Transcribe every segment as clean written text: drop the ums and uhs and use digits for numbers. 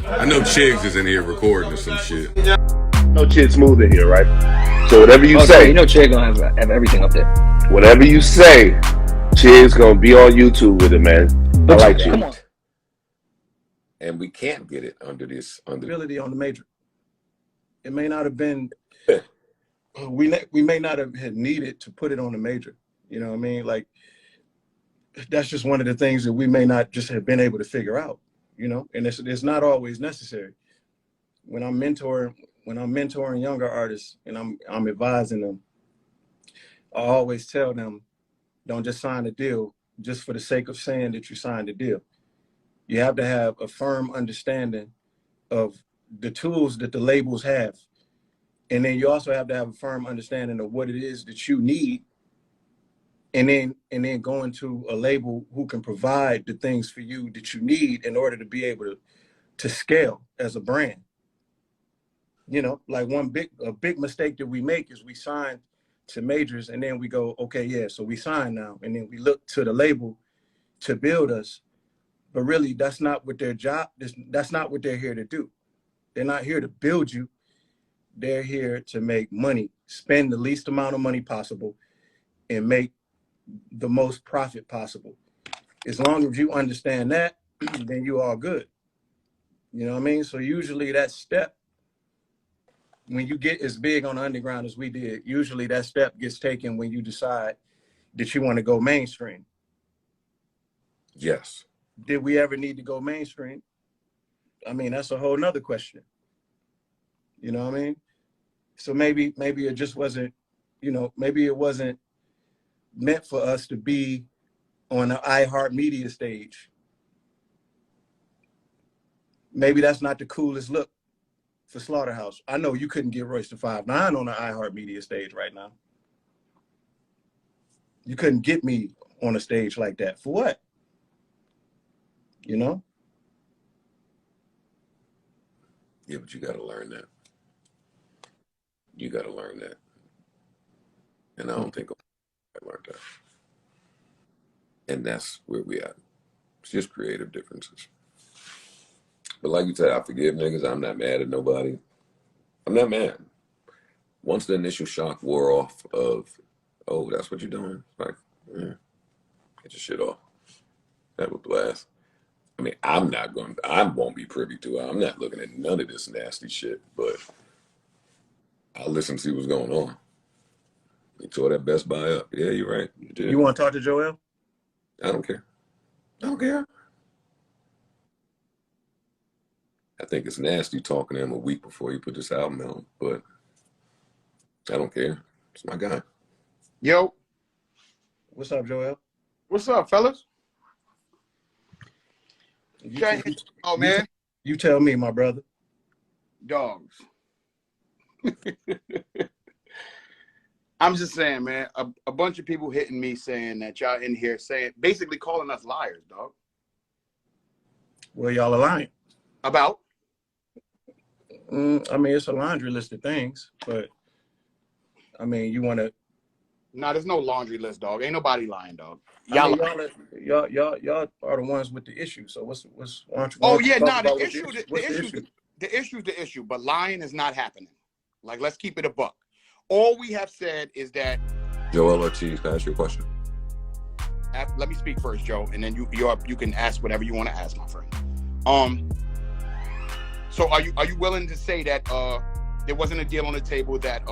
I know Chigs is in here recording or some shit. No Chid Smooth in here, right? So whatever you say, you know, Chig gonna have everything up there. whatever you say, Chid's gonna be on YouTube with it, man. I like you. Come on. And we can't get it under ability on the major. It may not have been. We may not have had needed to put it on the major. You know what I mean? Like, that's just one of the things that we may not just have been able to figure out. You know, and it's not always necessary. When I'm mentoring younger artists and I'm advising them, I always tell them, don't just sign a deal just for the sake of saying that you signed a deal. You have to have a firm understanding of the tools that the labels have. And then you also have to have a firm understanding of what it is that you need. And then going to a label who can provide the things for you that you need in order to be able to scale as a brand. You know, like a big mistake that we make is we sign to majors and then we go, okay, yeah, so we sign now. And then we look to the label to build us. But really, that's not what their job, that's not what they're here to do. They're not here to build you. They're here to make money, spend the least amount of money possible, and make the most profit possible. As long as you understand that, then you are good. You know what I mean? So usually that step, when you get as big on the underground as we did, usually that step gets taken when you decide that you want to go mainstream. Yes. Did we ever need to go mainstream? I mean, that's a whole nother question. You know what I mean? So maybe it just wasn't, you know, maybe it wasn't meant for us to be on the iHeartMedia stage. Maybe that's not the coolest look for Slaughterhouse. I know you couldn't get Royce to 5'9" on the iHeartMedia stage right now. You couldn't get me on a stage like that. For what? You know? Yeah, but you got to learn that. You got to learn that. And I don't think I learned that. And that's where we at. It's just creative differences. But like you said, I forgive niggas. I'm not mad at nobody. I'm not mad. Once the initial shock wore off of, oh, that's what you're doing? Like, get your shit off. That was blast. I mean, I won't be privy to it. I'm not looking at none of this nasty shit, but I'll listen to see what's going on. They tore that Best Buy up. Yeah, you're right. You did. You want to talk to Joell? I don't care. I don't care. I think it's nasty talking to him a week before he put this album out, but I don't care. It's my guy. Yo. What's up, Joell? What's up, fellas? Oh, man. You tell me, my brother. Dogs. I'm just saying, man, a bunch of people hitting me saying that y'all in here saying, basically calling us liars, dog. Well, y'all are lying. About? I mean, it's a laundry list of things, but I mean, you want to. No, there's no laundry list, dog. Ain't nobody lying, dog. Y'all are the ones with the issue. So why don't you? Oh yeah, nah. The issue. The issue. But lying is not happening. Like, let's keep it a buck. All we have said is that. Joell Ortiz, can I ask you a question? Let me speak first, Joe, and then you can ask whatever you want to ask, my friend. So are you willing to say that there wasn't a deal on the table that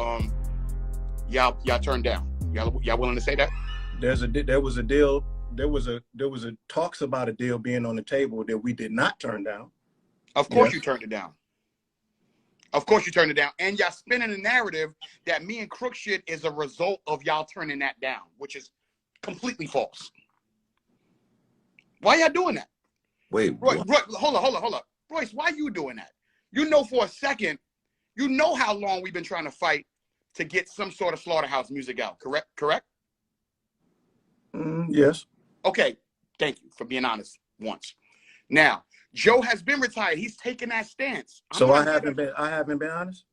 y'all turned down? Y'all willing to say that? There was a deal. There was a talks about a deal being on the table that we did not turn down. Of course you turned it down. Of course you turned it down. And y'all spinning a narrative that me and Crook shit is a result of y'all turning that down, which is completely false. Why y'all doing that? Wait, Royce, hold up. Royce, why you doing that? You know for a second, you know how long we've been trying to fight to get some sort of Slaughterhouse music out, correct? Yes. Okay, thank you for being honest once. Now, Joe has been retired. He's taken that stance. So I haven't been honest?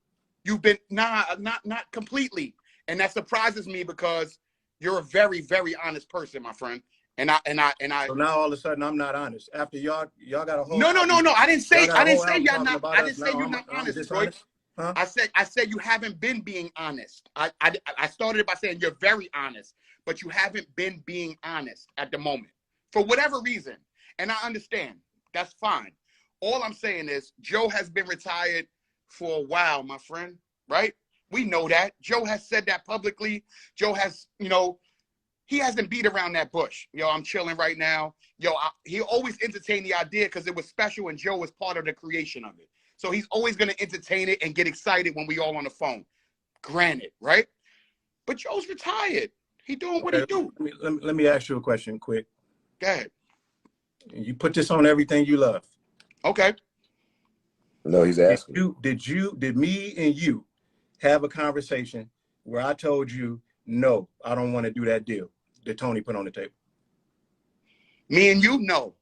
You've been, not completely. And that surprises me because you're a very, very honest person, my friend. So now all of a sudden I'm not honest. After y'all got a whole No. I didn't say y'all not. I didn't say you're not honest, Royce. Huh? I said you haven't been being honest. I started it by saying you're very honest, but you haven't been being honest at the moment for whatever reason. And I understand. That's fine. All I'm saying is Joe has been retired for a while, my friend, right? We know that. Joe has said that publicly. Joe has, he hasn't beat around that bush. I'm chilling right now. He always entertained the idea because it was special and Joe was part of the creation of it. So he's always going to entertain it and get excited when we all on the phone. Granted, right? But Joe's retired. He doing what he do. Let me ask you a question quick. Go ahead. You put this on everything you love. Okay. No, he's asking. Did me and you have a conversation where I told you, no, I don't want to do that deal that Tony put on the table? Me and you, no.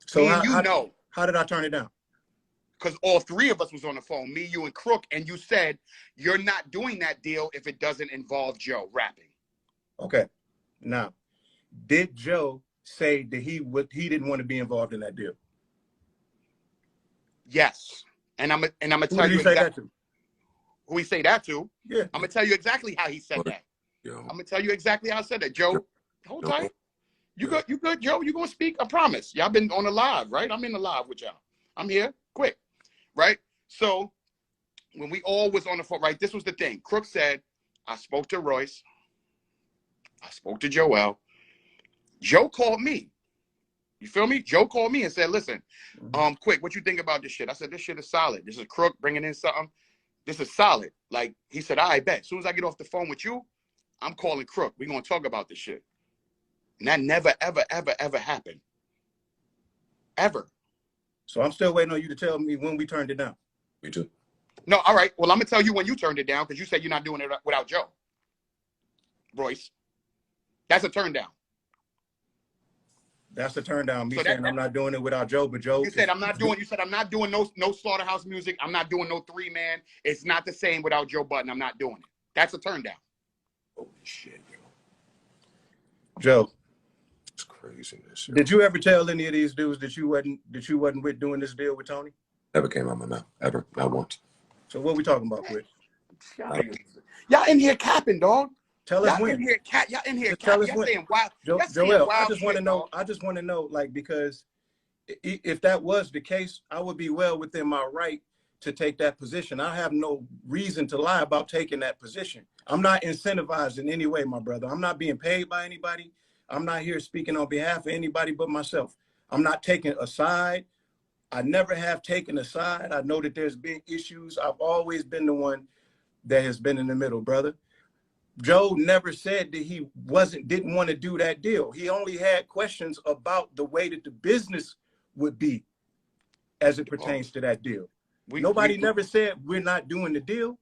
So how did I turn it down? Because all three of us was on the phone, me, you, and Crook, and you said you're not doing that deal if it doesn't involve Joe rapping. Okay. Now, did Joe say that he didn't want to be involved in that deal? Yes. And I'm gonna tell you exactly who he say that to. Yeah. I'm gonna tell you exactly how he said that. I'm gonna tell you exactly how I said that. Joe, hold tight. You good, Joe? You gonna speak? I promise. Y'all been on the live, right? I'm in the live with y'all. I'm here. Quick. Right? So when we all was on the phone, right? This was the thing. Crook said, I spoke to Royce. I spoke to Joell. Joe called me. You feel me? Joe called me and said, listen, quick, what you think about this shit? I said, this shit is solid. This is Crook bringing in something. This is solid. Like, he said, I bet. As soon as I get off the phone with you, I'm calling Crook. We're going to talk about this shit. And that never, ever, ever, ever happened. Ever. So I'm still waiting on you to tell me when we turned it down. Me too. No, all right. Well, I'm going to tell you when you turned it down because you said you're not doing it without Joe. Royce. That's a turn down. That's the turn down. Me saying I'm not doing it without Joe, but Joe. You said I'm not doing no Slaughterhouse music. I'm not doing no 3-man. It's not the same without Joe Budden. I'm not doing it. That's a turn down. Holy shit, yo. Joe. It's craziness. Yo. Did you ever tell any of these dudes that you wasn't with doing this deal with Tony? Never came out my mouth. Ever. Not once. So what we talking about, Chris? Y'all in here capping, dog. Tell us when. Y'all in here tell us y'all when. saying wild. Joell, I just want to know. I just want to know, like, because if that was the case, I would be well within my right to take that position. I have no reason to lie about taking that position. I'm not incentivized in any way, my brother. I'm not being paid by anybody. I'm not here speaking on behalf of anybody but myself. I'm not taking a side. I never have taken a side. I know that there's been issues. I've always been the one that has been in the middle, brother. Joe never said that he didn't want to do that deal. He only had questions about the way that the business would be as it pertains to that deal. Nobody never said we're not doing the deal.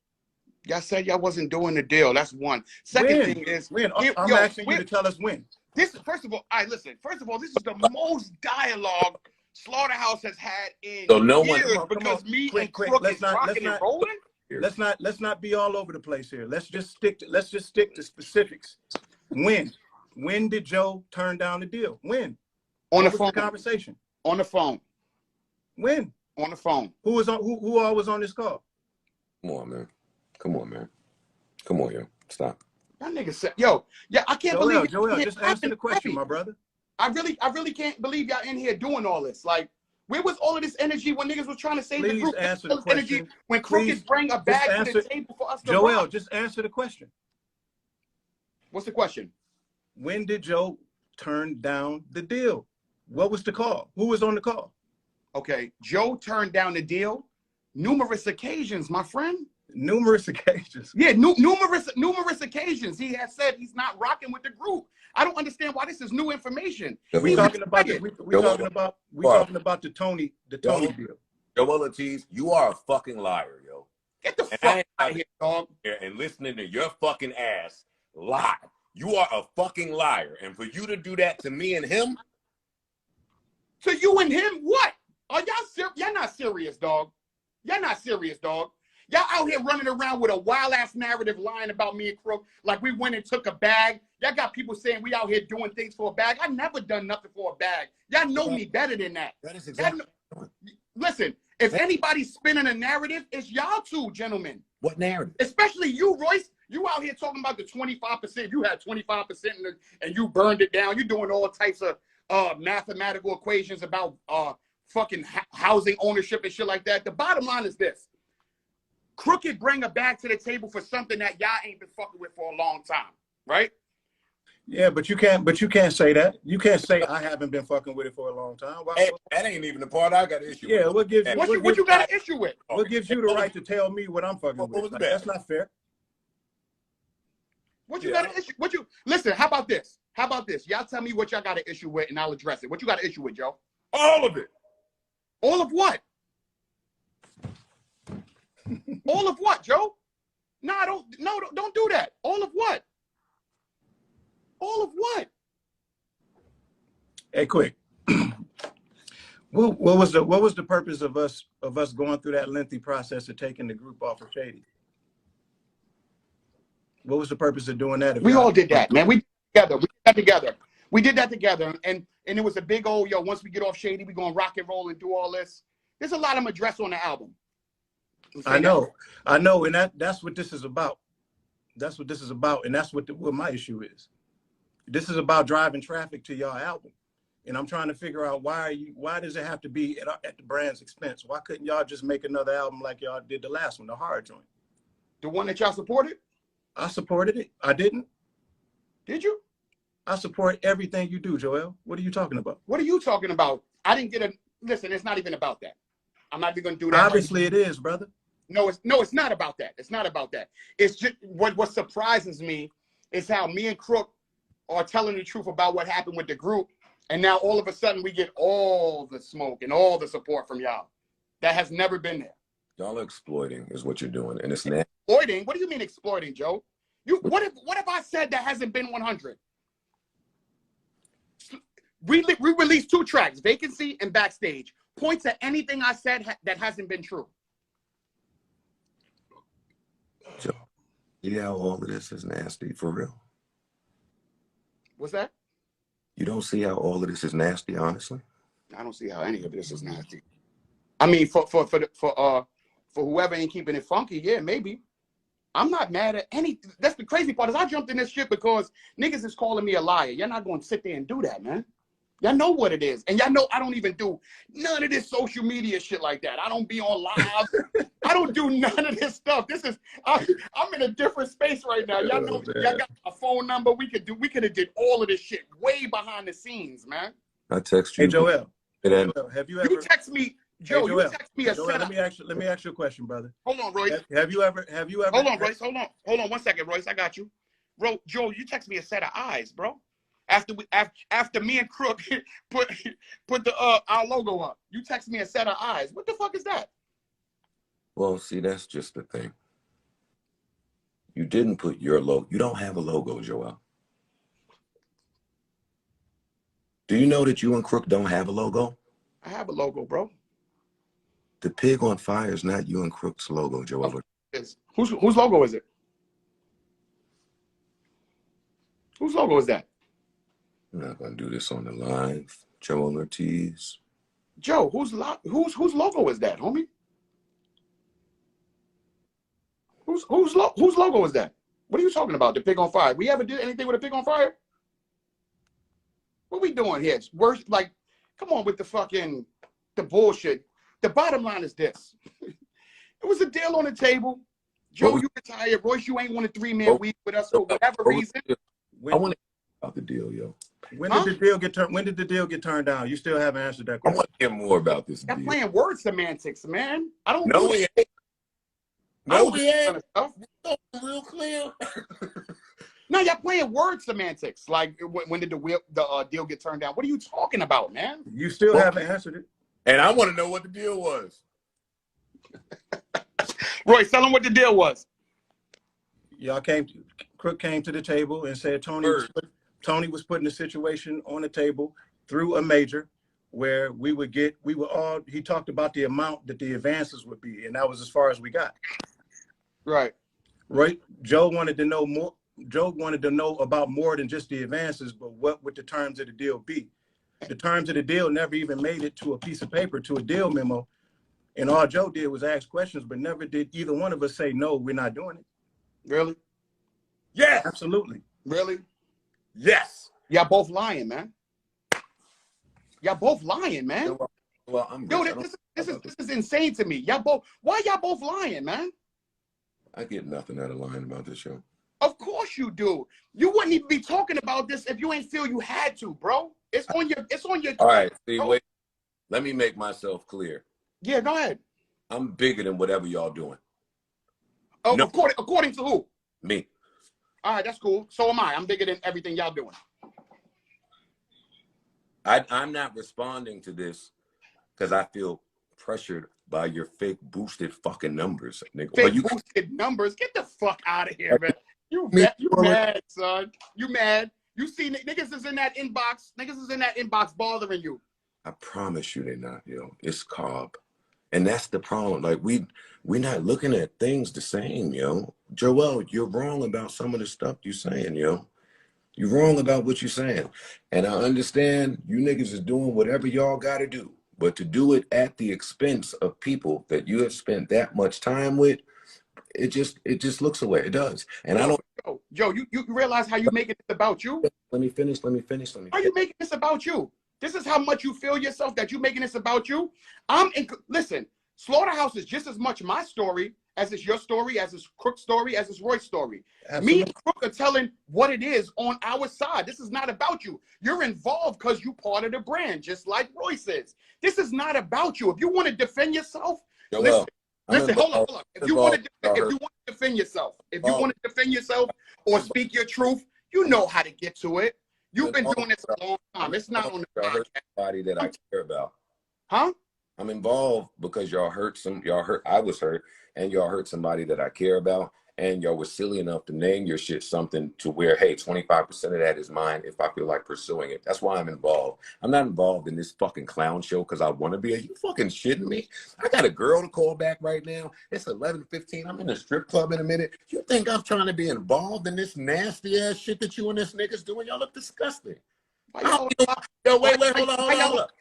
Y'all said y'all wasn't doing the deal. That's one. Second thing is when I'm asking you to tell us when. First of all, this is the most dialogue Slaughterhouse has had in years because me and Crook is rocking and rolling. Let's not be all over the place here. Let's just stick to specifics. When did Joe turn down the deal? When? On the phone. The conversation. On the phone. When? On the phone. Who all was on this call? Come on, man. Come on, yo. Stop. That nigga said, I can't believe Joell, just answer the question, my brother. I really can't believe y'all in here doing all this. Like, where was all of this energy when niggas was trying to save the group? Answer the question. Energy when Crooked bring a bag to the table for us to Joell, just answer the question. What's the question? When did Joe turn down the deal? What was the call? Who was on the call? Okay, Joe turned down the deal numerous occasions, my friend. Numerous occasions. Yeah, numerous occasions. He has said he's not rocking with the group. I don't understand why this is new information. We talking about the Tony deal. Joell Ortiz, you are a fucking liar, yo. Get the fuck out of here, dog. And listening to your fucking ass lie. You are a fucking liar. And for you to do that to me and him. To you and him, what? Are y'all serious? Y'all not serious, dog. Y'all not serious, dog. Y'all out here running around with a wild ass narrative lying about me and Crook like we went and took a bag. Y'all got people saying we out here doing things for a bag. I never done nothing for a bag. Y'all know me better than that. That is exactly. Listen, if anybody's spinning a narrative, it's y'all two, gentlemen. What narrative? Especially you, Royce. You out here talking about the 25%. You had 25% and you burned it down. You're doing all types of mathematical equations about fucking housing ownership and shit like that. The bottom line is this. Crooked bring a bag to the table for something that y'all ain't been fucking with for a long time, right? Yeah, but you can't say that. You can't say I haven't been fucking with it for a long time. Hey, that ain't even the part I got an issue with. Yeah, what gives you What you got an issue with? What gives you the right to tell me what I'm fucking What was with? the Like, bag? that's not fair. What you got an issue? Listen, how about this? How about this? Y'all tell me what y'all got an issue with and I'll address it. What you got an issue with, Joe? All of it. All of what? All of what, Joe? No, don't do that. All of what? All of what? Hey, quick. What was the purpose of us going through that lengthy process of taking the group off of Shady? What was the purpose of doing that? We all did that, man. We did that together. We did that together. And it was a big old, yo, once we get off Shady, we're going to rock and roll and do all this. There's a lot of them addressed on the album. I know. And that's what this is about. That's what this is about. And that's what my issue is. This is about driving traffic to y'all album. And I'm trying to figure out why does it have to be at the brand's expense? Why couldn't y'all just make another album like y'all did the last one, the hard joint? The one that y'all supported? I supported it. I didn't. Did you? I support everything you do, Joel. What are you talking about? What are you talking about? I didn't get listen, it's not even about that. I'm not even going to do that. Obviously it is, brother. No, it's not about that. It's not about that. It's just what surprises me is how me and Crook are telling the truth about what happened with the group. And now all of a sudden we get all the smoke and all the support from y'all. That has never been there. Y'all are exploiting is what you're doing. And it's nasty. Exploiting? What do you mean exploiting, Joe? What if I said that hasn't been 100? We released 2 tracks, Vacancy and Backstage. Point to anything I said that hasn't been true. Joe, see how all of this is nasty for real? What's that? You don't see how all of this is nasty, honestly? I don't see how any of this is nasty. I mean, for whoever ain't keeping it funky, yeah, maybe. I'm not mad at any. That's the crazy part is I jumped in this shit because niggas is calling me a liar. You're not going to sit there and do that, man. Y'all know what it is. And y'all know I don't even do none of this social media shit like that. I don't be on live. I don't do none of this stuff. I'm in a different space right now. Y'all know y'all got a phone number. We could have did all of this shit way behind the scenes, man. I text you. Hey, Joel. Joel, have you ever? You text me, Joe. Hey, Joel, you text me a Joel, setup. let me ask you a question, brother. Hold on, Royce. Have you ever? Hold on, Royce. Hold on 1 second, Royce. I got you. Joe, you text me a set of eyes, bro. After me and Crook put the our logo up, you text me a set of eyes. What the fuck is that? Well, see, that's just the thing. You didn't put your logo. You don't have a logo, Joel. Do you know that you and Crook don't have a logo? I have a logo, bro. The pig on fire is not you and Crook's logo, Joel. Whose logo is it? Whose logo is that? I'm not gonna do this on the live. Joell Ortiz. Joe, whose logo is that, homie? Whose logo is that? What are you talking about? The pig on fire. We ever did anything with a pig on fire? What we doing here? It's worse. Like, come on with the bullshit. The bottom line is this: it was a deal on the table. Joe, you retired. Royce, you ain't want a 3-man week with us for whatever reason. I want to hear about the deal, yo. When did the deal get turned down? You still haven't answered that I question. want to hear more about this Y'all deal. playing word semantics, man. I don't. No, we ain't. No, we ain't. Stuff. Real clear. No, y'all playing word semantics. Like, when did the deal get turned down? What are you talking about, man? You still haven't answered it. And I want to know what the deal was. Royce, tell him what the deal was. Crook came to the table and said Tony was putting the situation on the table through a major where he talked about the amount that the advances would be, and that was as far as we got. Right. Joe wanted to know Joe wanted to know about more than just the advances, but what would the terms of the deal be? The terms of the deal never even made it to a piece of paper, to a deal memo. And all Joe did was ask questions, but never did either one of us say, no, we're not doing it. Really? Yes. Absolutely. Really? Yes. Y'all both lying, man. Y'all both lying, man. Well, I'm Yo, rich. this is insane to me. Y'all both, why y'all both lying, man? I get nothing out of lying about this show. Of course you do. You wouldn't even be talking about this if you ain't feel you had to, bro. It's on your All right, see, bro. wait. Let me make myself clear. Yeah, go ahead. I'm bigger than whatever y'all doing. Oh, No. according to who? Me. All right, that's cool. So am I. I'm bigger than everything y'all doing. I'm not responding to this because I feel pressured by your fake boosted fucking numbers, nigga. Fake boosted numbers. Get the fuck out of here, man. You mad, son. You mad. You see niggas is in that inbox. Niggas is in that inbox bothering you. I promise you they're not, yo. It's Cobb. And that's the problem. Like, we're not looking at things the same, yo. Joell, you're wrong about some of the stuff you're saying, yo. You're wrong about what you're saying. And I understand you niggas is doing whatever y'all got to do. But to do it at the expense of people that you have spent that much time with, it just looks away. It does. And I don't. Joe, you realize how you making this about you? Let me finish. How are you making this about you? This is how much you feel yourself that you making this about you. Listen, Slaughterhouse is just as much my story as it's your story, as it's Crook's story, as it's Roy's story. Absolutely. Me and Crook are telling what it is on our side. This is not about you. You're involved because you're part of the brand, just like Royce is. This is not about you. If you want to defend yourself, Joell, listen, hold on. If you want to defend yourself, or speak your truth, you know how to get to it. You've been doing this a long time. It's not on the podcast. Somebody that I care about. Huh? I'm involved because I was hurt, and y'all hurt somebody that I care about, and y'all was silly enough to name your shit something to where, hey, 25% of that is mine if I feel like pursuing it. That's why I'm involved. I'm not involved in this fucking clown show because I want to be. Are you fucking shitting me? I got a girl to call back right now. It's 11:15. I'm in a strip club in a minute. You think I'm trying to be involved in this nasty ass shit that you and this niggas doing? Y'all look disgusting. Why y'all Wait, hold on.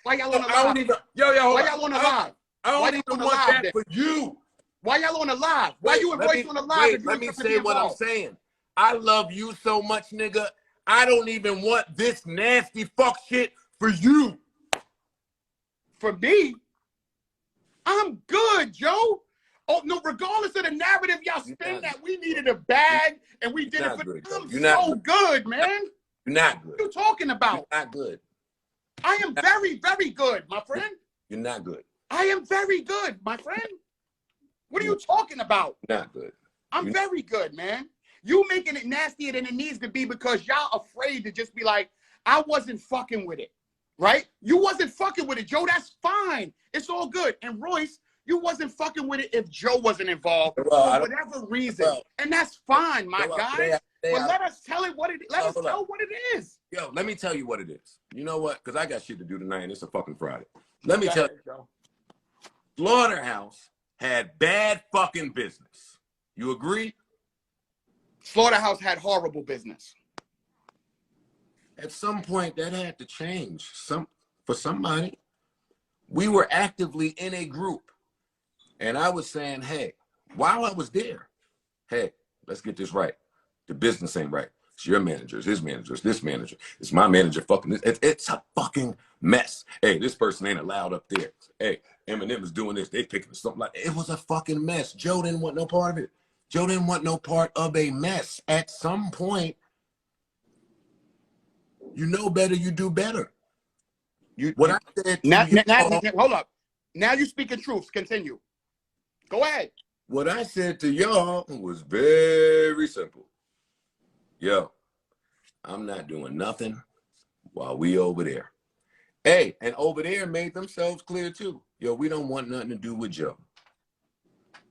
Why y'all on the live? Why y'all on the live? I don't even want that for you. Why y'all on the live? Why you and Royce on the live? Let me say what I'm saying. I love you so much, nigga. I don't even want this nasty fuck shit for you. For me, I'm good, Joe. Oh no! Regardless of the narrative y'all spin that we needed a bag and we did it for good, I'm you're so good, man. You're not good. What are you talking about? You're not good. I am very, very good, my friend. You're not good. I am very good, my friend. What are you talking about? Not good. I'm very good, man. You making it nastier than it needs to be because y'all afraid to just be like, I wasn't fucking with it, right? You wasn't fucking with it, Joe. That's fine. It's all good. And Royce, you wasn't fucking with it if Joe wasn't involved for whatever reason. And that's fine, my guy. But let us tell it what it is. Let us tell what it is. Yo, let me tell you what it is. You know what? Because I got shit to do tonight and it's a fucking Friday. Let me tell you. Slaughterhouse had bad fucking business. You agree? Slaughterhouse had horrible business. At some point, that had to change. For somebody. We were actively in a group. And I was saying, hey, while I was there, hey, let's get this right. The business ain't right. It's your managers, his managers, this manager. It's my manager fucking this. It's a fucking mess. Hey, this person ain't allowed up there. Hey, Eminem is doing this. They picking something like it was a fucking mess. Joe didn't want no part of it. Joe didn't want no part of a mess. At some point, you know better, you do better. What I said hold up. Now you speaking truths. Continue. Go ahead. What I said to y'all was very simple. Yo, I'm not doing nothing while we over there. Hey, and over there made themselves clear too. Yo, we don't want nothing to do with Joe.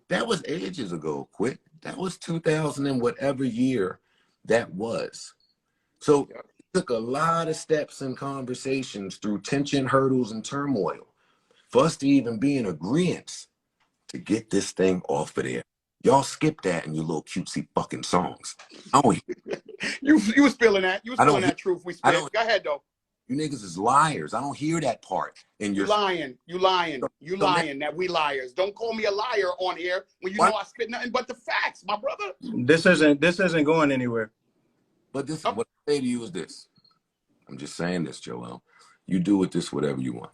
That was ages ago, quick. That was 2000 and whatever year that was. So it took a lot of steps and conversations through tension, hurdles, and turmoil for us to even be in agreement to get this thing off of there. Y'all skip that in your little cutesy fucking songs. I don't. You was feeling that. You was I don't feeling that truth we spit. Go ahead though. You niggas is liars. I don't hear that part. And You lying. You lying. You lying that we liars. Don't call me a liar on here when you know I spit nothing but the facts, my brother. This isn't going anywhere. But this what I say to you is this. I'm just saying this, Joell. You do with this whatever you want.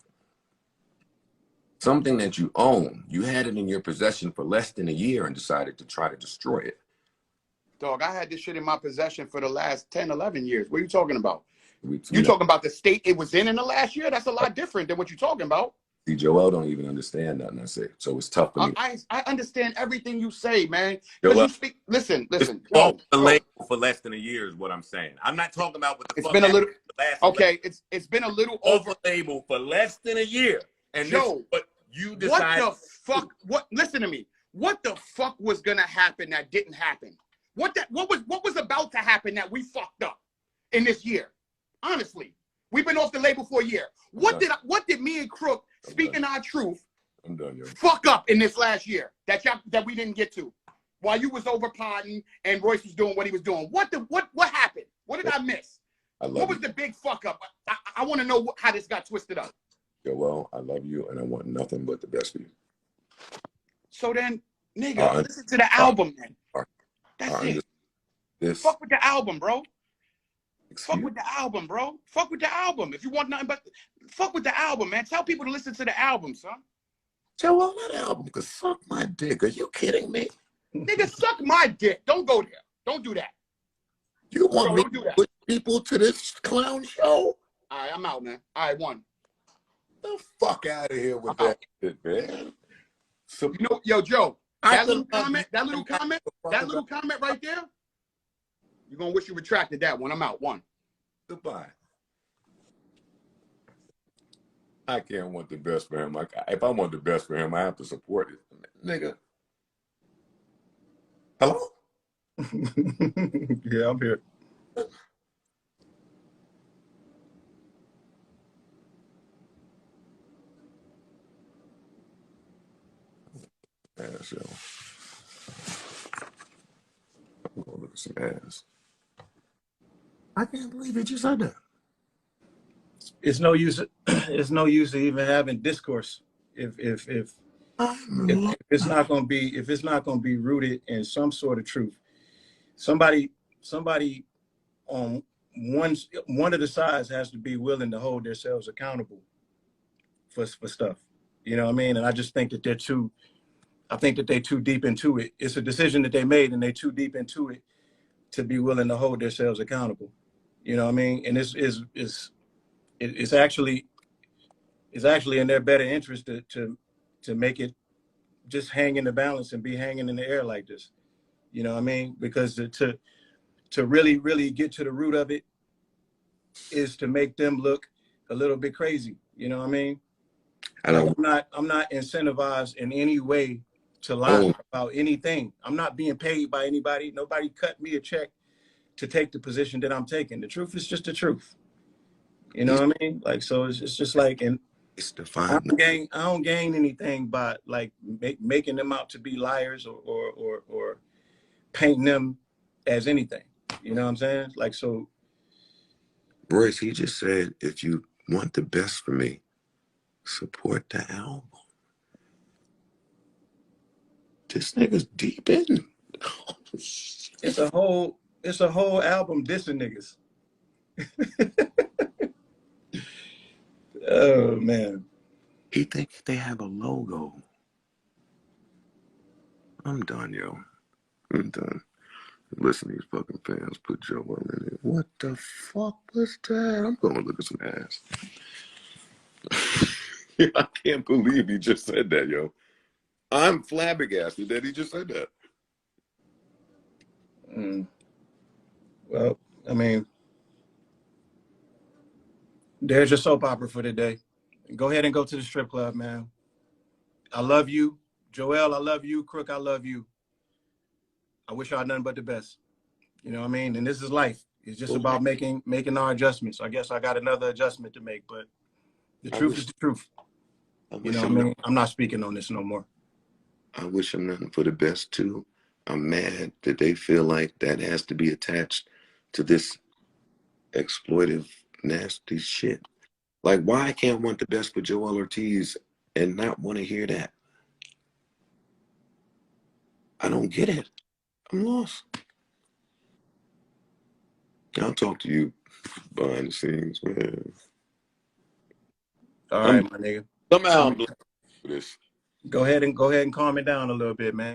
Something that you own, you had it in your possession for less than a year and decided to try to destroy it. Dog, I had this shit in my possession for the last 10, 11 years. What are you talking about? You talking about the state it was in the last year? That's a lot different than what you're talking about. See, Joell don't even understand nothing I say, so it's tough for me. I understand everything you say, man. Because you speak. Listen. Off the label for less than a year is what I'm saying. I'm not talking about what the it's fuck been a little. Okay, it's been a little over label for less than a year, and Joe, but you decide. What the fuck? What? Listen to me. What the fuck was gonna happen that didn't happen? What was about to happen that we fucked up in this year? Honestly, we've been off the label for a year. What did me and Crook, speaking our truth, fuck up in this last year that we didn't get to? While you was over potting and Royce was doing what he was doing. What happened? What did I miss? What was the big fuck up? I want to know how this got twisted up. Joell, I love you and I want nothing but the best for you. So then, nigga, listen to the album then. That's it. Fuck with the album, bro. Fuck with the album, bro. Fuck with the album. If you want nothing but fuck with the album, man. Tell people to listen to the album, son. Joell, that album could suck my dick. Are you kidding me? Nigga, suck my dick. Don't go there. Don't do that. You want me to put people to this clown show? All right, I'm out, man. All right, one. The fuck out of here with that shit, man. So, you know, yo, Joe, that little comment right there, you're going to wish you retracted that one. I'm out. One. Goodbye. I can't want the best for him. If I want the best for him, I have to support it. Nigga. Hello? Yeah, I'm here. Ass, yo. I'm gonna look at some ass. I can't believe it just said that. It's no use. It's no use of even having discourse if it's not gonna be rooted in some sort of truth. Somebody on one of the sides has to be willing to hold themselves accountable for stuff. You know what I mean? And I just think that they're too deep into it. It's a decision that they made and they're too deep into it to be willing to hold themselves accountable. You know what I mean? And it's actually in their better interest to make it just hang in the balance and be hanging in the air like this. You know what I mean? Because to really, really get to the root of it is to make them look a little bit crazy. You know what I mean? I'm not incentivized in any way to lie about anything. I'm not being paid by anybody. Nobody cut me a check to take the position that I'm taking. The truth is just the truth. You know what I mean? Like, so it's just like, and it's defined. I don't gain anything by like making them out to be liars or painting them as anything. You know what I'm saying? Like, so. Royce, he just said, if you want the best for me, support the album. This nigga's deep in. Oh, it's a whole album dissing niggas. Oh man. He thinks they have a logo. I'm done, yo. I'm done. Listen, these fucking fans put Joell in it. What the fuck was that? I'm gonna look at some ass. I can't believe he just said that, yo. I'm flabbergasted that he just said that. Well, I mean, there's your soap opera for today. Go ahead and go to the strip club, man. I love you. Joell, I love you. Crook, I love you. I wish y'all nothing but the best. You know what I mean? And this is life. It's just about making our adjustments. I guess I got another adjustment to make, but the truth is the truth. You know what I mean? I'm not speaking on this no more. I wish him nothing for the best too. I'm mad that they feel like that has to be attached to this exploitive, nasty shit. Like, why I can't want the best for Joell Ortiz and not want to hear that? I don't get it. I'm lost. I'll talk to you behind the scenes, man. All right, my nigga. Somehow I'm blessed for this. Go ahead and calm it down a little bit, man.